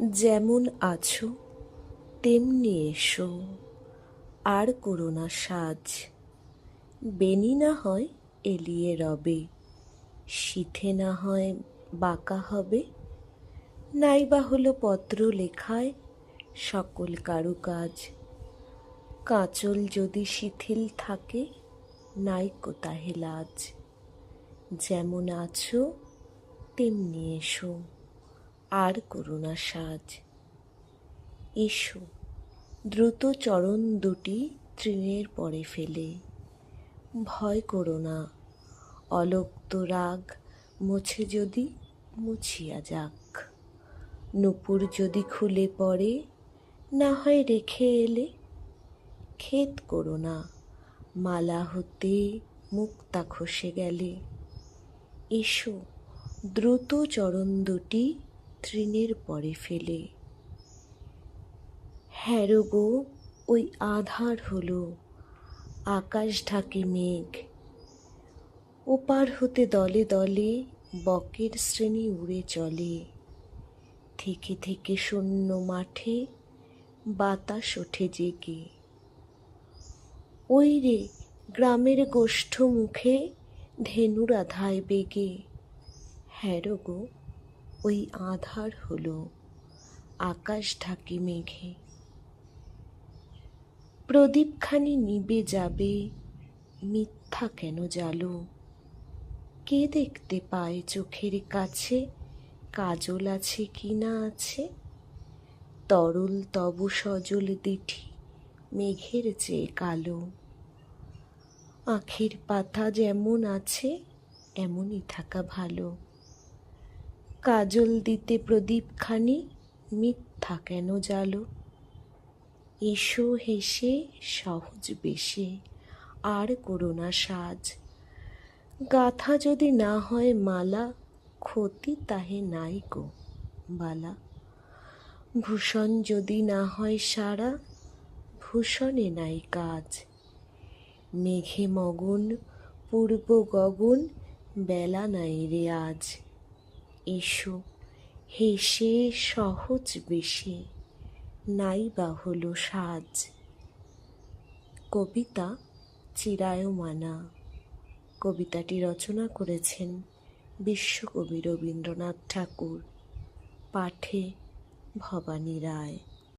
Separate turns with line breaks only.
যেমন আছো তেমনি এসো, আর করো না সাজ। বেনি না হয় এলিয়ে রবে, সিথে না হয় বাঁকা হবে। নাইবা হলো পত্র লেখায় সকল কারুকাজ। কাঁচল যদি শিথিল থাকে, নাইকো তাহে লাজ। যেমন আছো তেমনি এসো, আর করো না সাজ। এসো, দ্রুত চরণ দুটি তৃণের পরে ফেলে। ভয় করো না, অলক্ত রাগ মুছে যদি মুছিয়া যাক। নূপুর যদি খুলে পড়ে, না হয় রেখে এলে। খেদ করো না, মালা হতে মুক্তা খসে গেলে। এসো, দ্রুত চরণ দুটি তৃণের পরে ফেলে। হ্যারো গো, ওই আধার হলো, আকাশ ঢাকে মেঘ। ওপার হতে দলে দলে বকের শ্রেণী উড়ে চলে। থেকে থেকে শূন্য মাঠে বাতাস ওঠে জেগে। ওই রে, গ্রামের গোষ্ঠ মুখে ধেনুরা ধায় বেগে। হ্যারো গো, ওই আধার হলো, আকাশ ঢাকে মেঘে। প্রদীপখানি নিবে যাবে, মিথ্যা কেন জ্বালো? কে দেখতে পায় চোখের কাছে, কাজল আছে কি না আছে? তরল তবু সজল দিঠি মেঘের চেয়ে কালো। আখের পাতা যেমন আছে, এমনই থাকা ভালো। কাজল দিতে প্রদীপখানি, মিথ্যা কেন জ্বালো? এসো হেসে সহজ বেশে, আর করো না সাজ। গাথা যদি না হয় মালা, ক্ষতি তাহে নাই গো বালা। ভূষণ যদি না হয় সারা, ভূষণে নাই কাজ। মেঘে মগন পূর্ব গগন, বেলা নাই রে আজ। এসো, হেসে সহজ বেশে, নাই বা হলো সাজ। কবিতা চিরায়মানা। কবিতাটি রচনা করেছেন বিশ্বকবি রবীন্দ্রনাথ ঠাকুর। পাঠে ভবানী রায়।